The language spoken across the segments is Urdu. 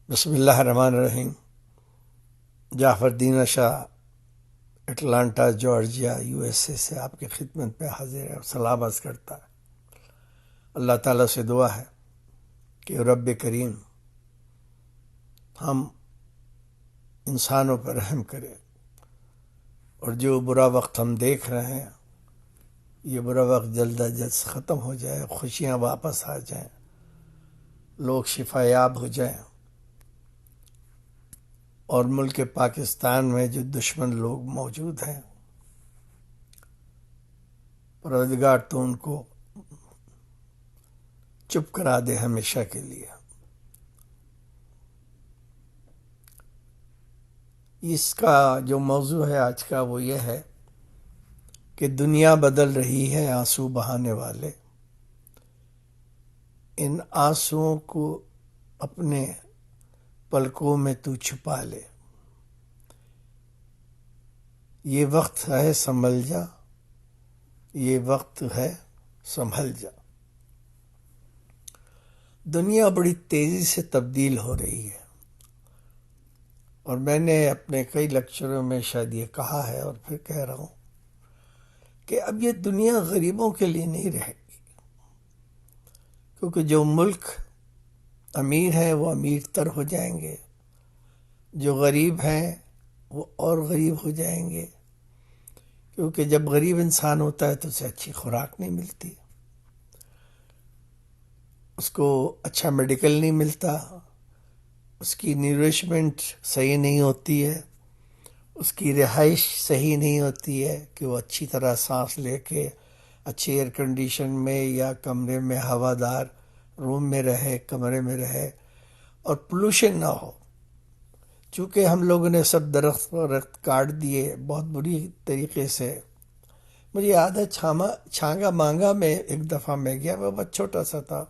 بسم اللہ الرحمن الرحیم۔ جعفر الدین شاہ اٹلانٹا جارجیا USA سے آپ کی خدمت میں حاضر ہے اور سلام عرض کرتا ہے۔ اللہ تعالیٰ سے دعا ہے کہ رب کریم ہم انسانوں پر رحم کرے اور جو برا وقت ہم دیکھ رہے ہیں یہ برا وقت جلد از جلد ختم ہو جائے، خوشیاں واپس آ جائیں، لوگ شفا یاب ہو جائیں، اور ملک پاکستان میں جو دشمن لوگ موجود ہیں پروردگار تو ان کو چپ کرا دے ہمیشہ کے لیے۔ اس کا جو موضوع ہے آج کا وہ یہ ہے کہ دنیا بدل رہی ہے آنسو بہانے والے، ان آنسوؤں کو اپنے پلکوں میں تو چھپا لے، یہ وقت ہے سنبھل جا، یہ وقت ہے سنبھل جا۔ دنیا بڑی تیزی سے تبدیل ہو رہی ہے، اور میں نے اپنے کئی لیکچروں میں شاید یہ کہا ہے اور پھر کہہ رہا ہوں کہ اب یہ دنیا غریبوں کے لیے نہیں رہے گی، کیونکہ جو ملک امیر ہیں وہ امیر تر ہو جائیں گے، جو غریب ہیں وہ اور غریب ہو جائیں گے، کیونکہ جب غریب انسان ہوتا ہے تو اسے اچھی خوراک نہیں ملتی، اس کو اچھا میڈیکل نہیں ملتا، اس کی نیورشمنٹ صحیح نہیں ہوتی ہے، اس کی رہائش صحیح نہیں ہوتی ہے کہ وہ اچھی طرح سانس لے کے اچھے ایئر کنڈیشن میں یا کمرے میں ہوادار روم میں رہے، کمرے میں رہے، اور پولوشن نہ ہو۔ چونکہ ہم لوگوں نے سب درخت کاٹ دیے بہت بری طریقے سے۔ مجھے یاد ہے چھانگا مانگا میں ایک دفعہ میں گیا، وہ بہت چھوٹا سا تھا،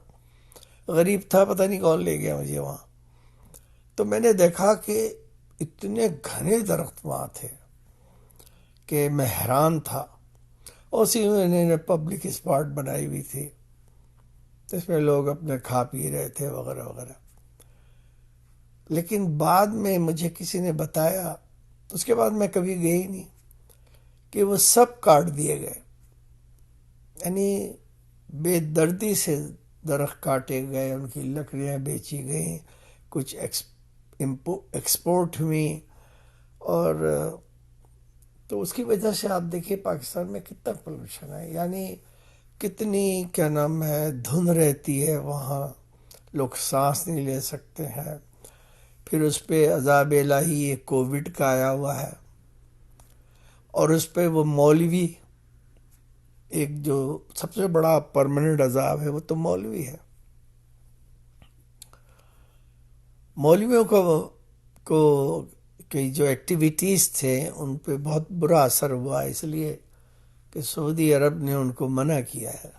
غریب تھا، پتہ نہیں کون لے گیا مجھے وہاں۔ تو میں نے دیکھا کہ اتنے گھنے درخت وہاں تھے کہ میں حیران تھا۔ اسی میں انہوں نے پبلک اسپاٹ بنائی ہوئی تھی، اس میں لوگ اپنے کھا پی رہے تھے وغیرہ وغیرہ۔ لیکن بعد میں مجھے کسی نے بتایا، اس کے بعد میں کبھی گئی نہیں، کہ وہ سب کاٹ دیے گئے، یعنی بے دردی سے درخت کاٹے گئے، ان کی لکڑیاں بیچی گئیں، کچھ ایکسپورٹ ہوئیں، اور تو اس کی وجہ سے آپ دیکھیے پاکستان میں کتنا پولوشن ہے، یعنی کتنی کیا نام ہے دھند رہتی ہے وہاں، لوگ سانس نہیں لے سکتے ہیں۔ پھر اس پہ عذاب الہی ایک کووڈ کا آیا ہوا ہے، اور اس پہ وہ مولوی، ایک جو سب سے بڑا پرماننٹ عذاب ہے وہ تو مولوی ہے۔ مولویوں کو کی جو ایکٹیویٹیز تھے ان پہ بہت برا اثر ہوا، اس لیے کہ سعودی عرب نے ان کو منع کیا ہے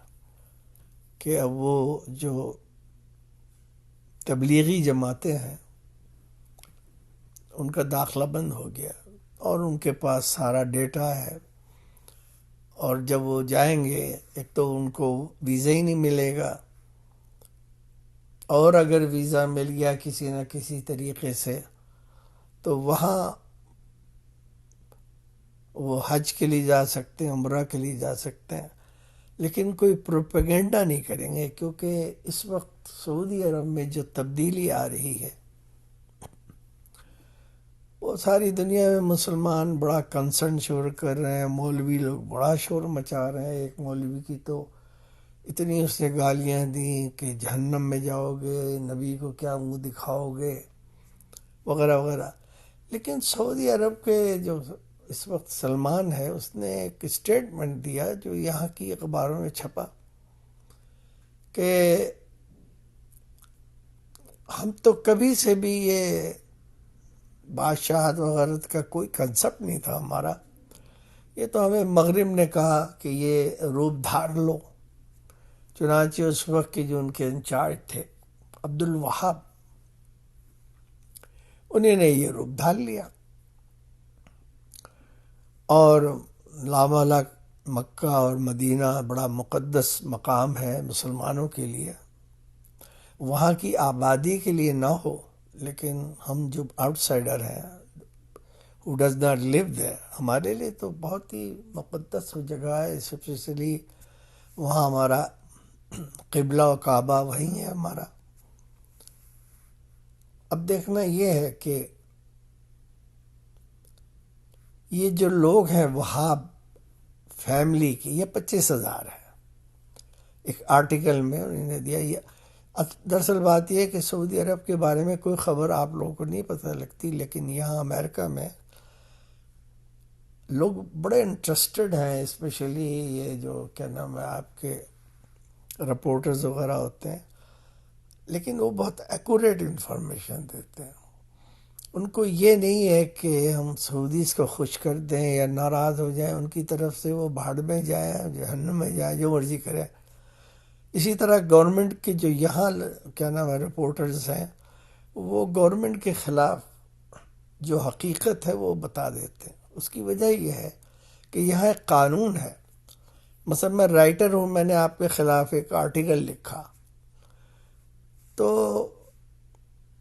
کہ اب وہ جو تبلیغی جماعتیں ہیں ان کا داخلہ بند ہو گیا، اور ان کے پاس سارا ڈیٹا ہے، اور جب وہ جائیں گے ایک تو ان کو ویزا ہی نہیں ملے گا، اور اگر ویزا مل گیا کسی نہ کسی طریقے سے تو وہاں وہ حج کے لیے جا سکتے ہیں، عمرہ کے لیے جا سکتے ہیں، لیکن کوئی پروپیگنڈا نہیں کریں گے، کیونکہ اس وقت سعودی عرب میں جو تبدیلی آ رہی ہے وہ ساری دنیا میں مسلمان بڑا کنسرن شور کر رہے ہیں، مولوی لوگ بڑا شور مچا رہے ہیں۔ ایک مولوی کی تو اتنی اس نے گالیاں دیں کہ جہنم میں جاؤ گے، نبی کو کیا منہ دکھاؤ گے وغیرہ وغیرہ۔ لیکن سعودی عرب کے جو اس وقت سلمان ہے، اس نے ایک اسٹیٹمنٹ دیا جو یہاں کی اخباروں میں چھپا کہ ہم تو کبھی سے بھی یہ بادشاہت وغیرہ کا کوئی کنسپٹ نہیں تھا ہمارا، یہ تو ہمیں مغرب نے کہا کہ یہ روپ دھار لو۔ چنانچہ اس وقت کے جو ان کے انچارج تھے عبد الوہاب، انہیں نے یہ روپ دھار لیا، اور لامالہ مکہ اور مدینہ بڑا مقدس مقام ہے مسلمانوں کے لیے، وہاں کی آبادی کے لیے نہ ہو لیکن ہم جو آؤٹ سائڈر ہیں who does not live there، ہمارے لیے تو بہت ہی مقدس وہ جگہ ہے، اسپیشلی وہاں ہمارا قبلہ و کعبہ وہیں ہے ہمارا۔ اب دیکھنا یہ ہے کہ یہ جو لوگ ہیں وہاب فیملی کی، یہ 25,000 ہے، ایک آرٹیکل میں انہوں نے دیا۔ یہ دراصل بات یہ ہے کہ سعودی عرب کے بارے میں کوئی خبر آپ لوگوں کو نہیں پتہ لگتی، لیکن یہاں امریکہ میں لوگ بڑے انٹرسٹڈ ہیں، اسپیشلی یہ جو کیا نام ہے آپ کے رپورٹرز وغیرہ ہوتے ہیں، لیکن وہ بہت ایکوریٹ انفارمیشن دیتے ہیں۔ ان کو یہ نہیں ہے کہ ہم سعودیز کو خوش کر دیں یا ناراض ہو جائیں، ان کی طرف سے وہ بھاڑ میں جائیں، جہنم میں جائیں، جو مرضی کریں۔ اسی طرح گورنمنٹ کے جو یہاں کیا نام ہے رپورٹرز ہیں، وہ گورنمنٹ کے خلاف جو حقیقت ہے وہ بتا دیتے ہیں۔ اس کی وجہ یہ ہے کہ یہاں ایک قانون ہے۔ مثلا میں رائٹر ہوں، میں نے آپ کے خلاف ایک آرٹیکل لکھا، تو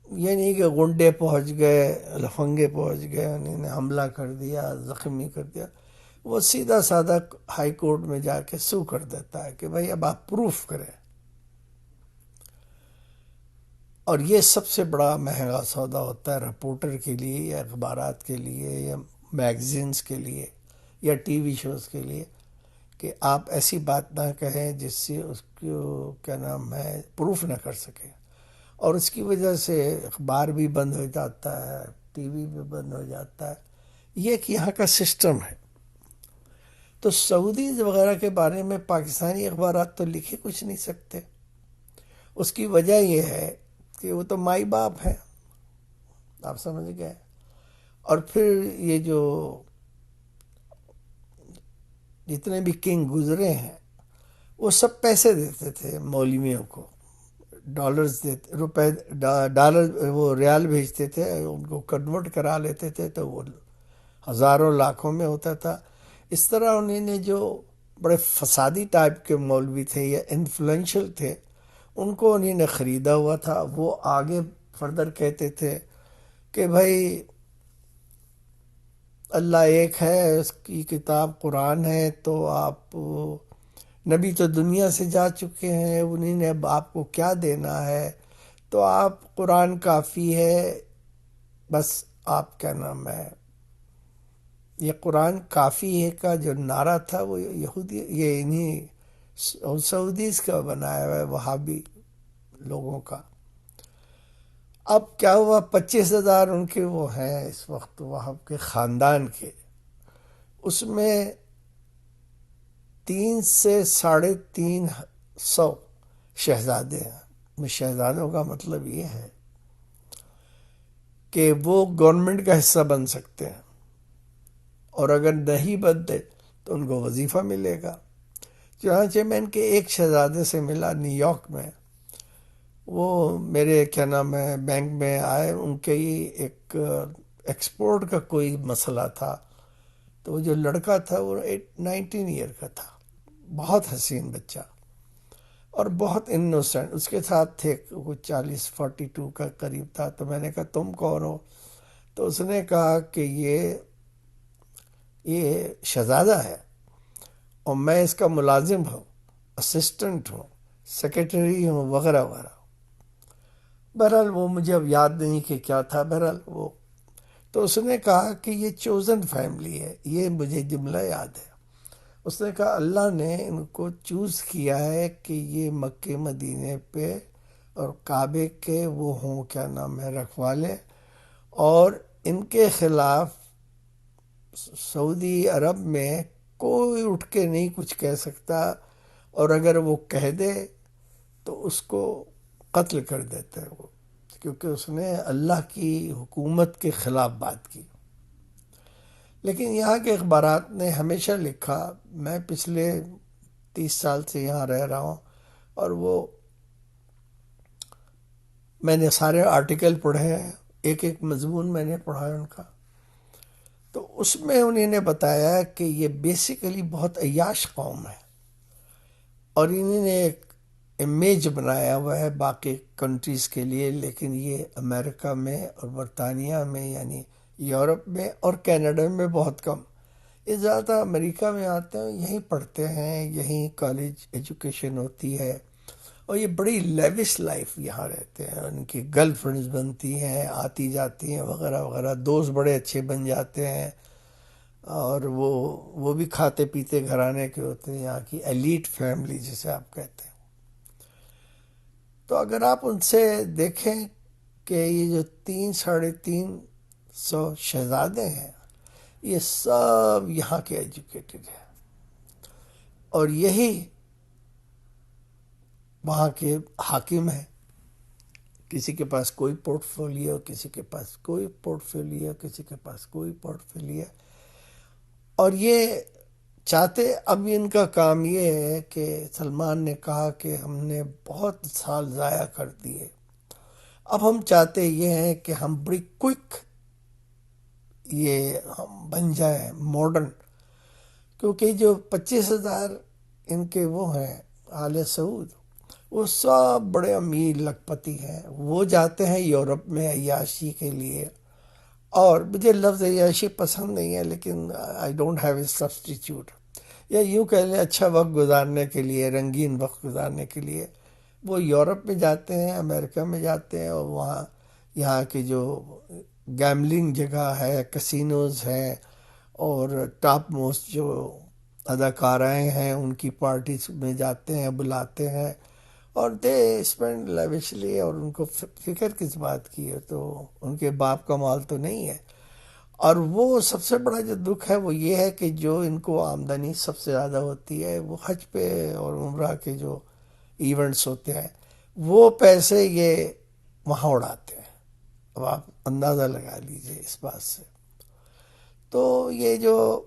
یہ نہیں کہ غنڈے پہنچ گئے، لفنگے پہنچ گئے، انہوں نے حملہ کر دیا، زخمی کر دیا۔ وہ سیدھا سادہ ہائی کورٹ میں جا کے سو کر دیتا ہے کہ بھائی اب آپ پروف کریں۔ اور یہ سب سے بڑا مہنگا سودا ہوتا ہے رپورٹر کے لیے یا اخبارات کے لیے یا میگزینس کے لیے یا ٹی وی شوز کے لیے، کہ آپ ایسی بات نہ کہیں جس سے اس کو کیا نام ہے پروف نہ کر سکے، اور اس کی وجہ سے اخبار بھی بند ہو جاتا ہے، ٹی وی بھی بند ہو جاتا ہے۔ یہ ایک یہاں کا سسٹم ہے۔ تو سعودیز وغیرہ کے بارے میں پاکستانی اخبارات تو لکھے کچھ نہیں سکتے۔ اس کی وجہ یہ ہے کہ وہ تو مائی باپ ہیں، آپ سمجھ گئے۔ اور پھر یہ جو جتنے بھی کنگ گزرے ہیں وہ سب پیسے دیتے تھے مولویوں کو، ڈالرز دیتے، روپے، ڈالر، وہ ریال بھیجتے تھے، ان کو کنورٹ کرا لیتے تھے تو وہ ہزاروں لاکھوں میں ہوتا تھا۔ اس طرح انہوں نے جو بڑے فسادی ٹائپ کے مولوی تھے یا انفلوئنشل تھے، ان کو انہوں نے خریدا ہوا تھا۔ وہ آگے فردر کہتے تھے کہ بھائی اللہ ایک ہے، اس کی کتاب قرآن ہے، تو آپ نبی تو دنیا سے جا چکے ہیں، انہیں نے اب آپ کو کیا دینا ہے، تو آپ قرآن کافی ہے، بس آپ کیا نام ہے، یہ قرآن کافی ہے کا جو نعرہ تھا وہ یہودی، یہ انہیں سعودیز کا بنایا ہوا ہے، وہابی لوگوں کا۔ اب کیا ہوا، 25,000 ان کے وہ ہیں اس وقت وہاں کے خاندان کے، اس میں 3 سے 350 شہزادے ہیں۔ شہزادوں کا مطلب یہ ہے کہ وہ گورنمنٹ کا حصہ بن سکتے ہیں، اور اگر نہیں بنتے تو ان کو وظیفہ ملے گا۔ چنانچہ میں ان کے ایک شہزادے سے ملا نیو یارک میں، وہ میرے کیا نام ہے بینک میں آئے، ان کے ہی ایک ایکسپورٹ کا کوئی مسئلہ تھا، تو وہ جو لڑکا تھا وہ 19 ایئر کا تھا، بہت حسین بچہ اور بہت انوسینٹ، اس کے ساتھ تھے وہ 42 کا قریب تھا۔ تو میں نے کہا تم کون ہو؟ تو اس نے کہا کہ یہ شہزادہ ہے اور میں اس کا ملازم ہوں، اسسٹنٹ ہوں، سیکرٹری ہوں، وغیرہ وغیرہ۔ بہرحال وہ مجھے اب یاد نہیں کہ کیا تھا، بہرحال وہ تو اس نے کہا کہ یہ چوزن فیملی ہے، یہ مجھے جملہ یاد ہے۔ اس نے کہا اللہ نے ان کو چوز کیا ہے کہ یہ مکہ مدینے پہ اور کعبے کے وہ ہوں کیا نام ہے رکھوالے، اور ان کے خلاف سعودی عرب میں کوئی اٹھ کے نہیں کچھ کہہ سکتا، اور اگر وہ کہہ دے تو اس کو قتل کر دیتے ہیں وہ، کیونکہ اس نے اللہ کی حکومت کے خلاف بات کی۔ لیکن یہاں کے اخبارات نے ہمیشہ لکھا، میں پچھلے 30 سال سے یہاں رہ رہا ہوں، اور وہ میں نے سارے آرٹیکل پڑھے ہیں، ایک ایک مضمون میں نے پڑھا ہے ان کا، تو اس میں انہیں نے بتایا کہ یہ بیسیکلی بہت عیاش قوم ہے، اور انہوں نے ایک امیج بنایا ہوا ہے باقی کنٹریز کے لیے، لیکن یہ امریکہ میں اور برطانیہ میں یعنی یورپ میں اور کینیڈا میں بہت کم. یہ زیادہ امریکہ میں آتے ہیں، یہیں پڑھتے ہیں، یہیں کالج ایجوکیشن ہوتی ہے، اور یہ بڑی لیوش لائف یہاں رہتے ہیں. ان کی گرل فرینڈز بنتی ہیں، آتی جاتی ہیں وغیرہ وغیرہ، دوست بڑے اچھے بن جاتے ہیں، اور وہ بھی کھاتے پیتے گھرانے کے ہوتے ہیں، یہاں کی ایلیٹ فیملی جسے آپ کہتے ہیں. تو اگر آپ ان سے دیکھیں کہ یہ جو 300-350 شہزادے ہیں، یہ سب یہاں کے ایجوکیٹڈ ہیں، اور یہی وہاں کے حاکم ہیں. کسی کے پاس کوئی پورٹ فولیو، کسی کے پاس کوئی پورٹ فولیو، کسی کے پاس کوئی پورٹ فولیو. اور یہ چاہتے، اب ان کا کام یہ ہے کہ سلمان نے کہا کہ ہم نے بہت سال ضائع کر دیے، اب ہم چاہتے یہ ہیں کہ ہم بڑی کوئک یہ ہم بن جائیں ماڈرن، کیونکہ جو 25,000 ان کے وہ ہیں آل سعود، وہ سب بڑے امیر لکھپتی ہیں. وہ جاتے ہیں یورپ میں عیاشی کے لیے، اور مجھے لفظ عیاشی پسند نہیں ہے، لیکن I don't have a substitute, یا یوں کہہ لیں اچھا وقت گزارنے کے لیے، رنگین وقت گزارنے کے لیے وہ یورپ میں جاتے ہیں، امریکہ میں جاتے ہیں، اور وہاں یہاں کی جو گیملنگ جگہ ہے، کسینوز ہیں، اور ٹاپ موسٹ جو اداکارائیں ہیں ان کی پارٹیز میں جاتے ہیں، بلاتے ہیں، اور دے اسپینڈ لیوشلی. اور ان کو فکر کس بات کی ہے، تو ان کے باپ کا مال تو نہیں ہے. اور وہ سب سے بڑا جو دکھ ہے وہ یہ ہے کہ جو ان کو آمدنی سب سے زیادہ ہوتی ہے وہ حج پہ اور عمرہ کے جو ایونٹس ہوتے ہیں، وہ پیسے یہ وہاں اڑاتے ہیں. اب آپ اندازہ لگا لیجئے اس بات سے. تو یہ جو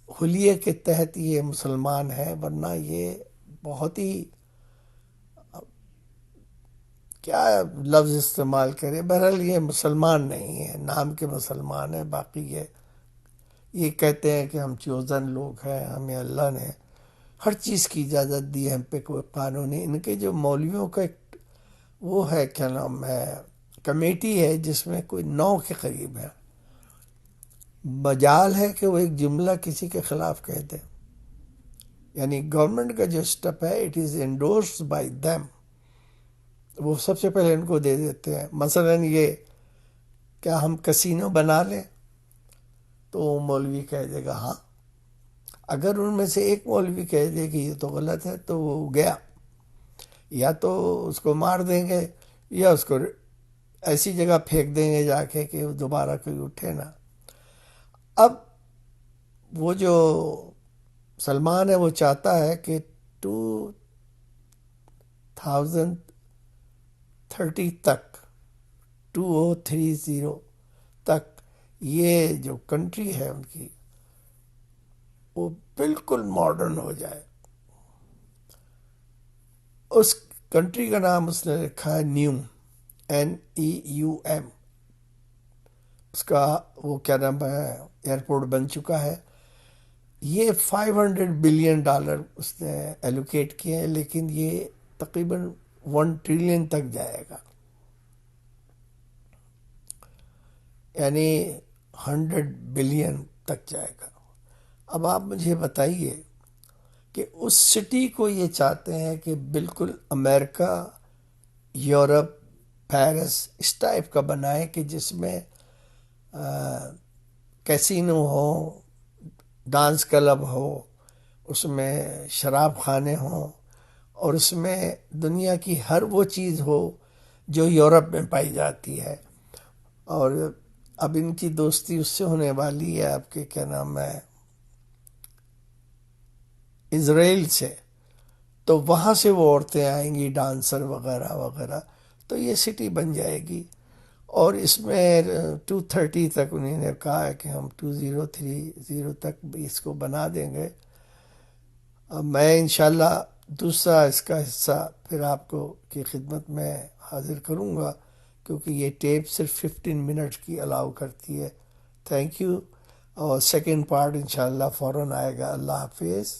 حلیے کے تحت یہ مسلمان ہے، ورنہ یہ بہت ہی کیا لفظ استعمال کرے، بہرحال یہ مسلمان نہیں ہے، نام کے مسلمان ہیں. باقی یہ کہتے ہیں کہ ہم چوزن لوگ ہیں، ہمیں اللہ نے ہر چیز کی اجازت دی ہے، ہم پہ کوئی قانون نہیں. ان کے جو مولویوں کا ایک وہ ہے، کیا نام ہے، کمیٹی ہے جس میں کوئی 9 کے قریب ہے. مجال ہے کہ وہ ایک جملہ کسی کے خلاف کہہ دیں، یعنی گورنمنٹ کا جو اسٹیپ ہے it is endorsed by them, وہ سب سے پہلے ان کو دے دیتے ہیں. مثلا یہ کیا ہم کسینو بنا لیں، تو وہ مولوی کہہ دے گا ہاں. اگر ان میں سے ایک مولوی کہہ دے کہ یہ تو غلط ہے، تو وہ گیا، یا تو اس کو مار دیں گے، یا اس کو ایسی جگہ پھینک دیں گے جا کے کہ وہ دوبارہ کوئی اٹھے نہ. اب وہ جو سلمان ہے وہ چاہتا ہے کہ 2030 تک، 2030 تک یہ جو کنٹری ہے ان کی وہ بالکل ماڈرن ہو جائے. اس کنٹری کا نام اس نے رکھا ہے نیوم، NEUM. اس کا وہ کیا نام ہے، ایئرپورٹ بن چکا ہے. یہ $500 بلین اس نے ایلوکیٹ کیے ہیں، لیکن یہ تقریباً 1 ٹریلین تک جائے گا، یعنی 100 بلین تک جائے گا. اب آپ مجھے بتائیے کہ اس سٹی کو یہ چاہتے ہیں کہ بالکل امریکہ، یورپ، پیرس اس ٹائپ کا بنائے کہ جس میں کیسینو ہو، ڈانس کلب ہو، اس میں شراب خانے ہوں، اور اس میں دنیا کی ہر وہ چیز ہو جو یورپ میں پائی جاتی ہے. اور اب ان کی دوستی اس سے ہونے والی ہے، آپ کے کیا نام ہے، اسرائیل سے. تو وہاں سے وہ عورتیں آئیں گی، ڈانسر وغیرہ وغیرہ، تو یہ سٹی بن جائے گی. اور اس میں 230 تک انہیں نے کہا ہے کہ ہم 2030 تک بھی اس کو بنا دیں گے. اب میں انشاءاللہ دوسرا اس کا حصہ پھر آپ کو کی خدمت میں حاضر کروں گا، کیونکہ یہ ٹیپ صرف 15 منٹ کی الاؤ کرتی ہے. Thank you. اور سیکنڈ پارٹ انشاءاللہ فوراً آئے گا. اللہ حافظ.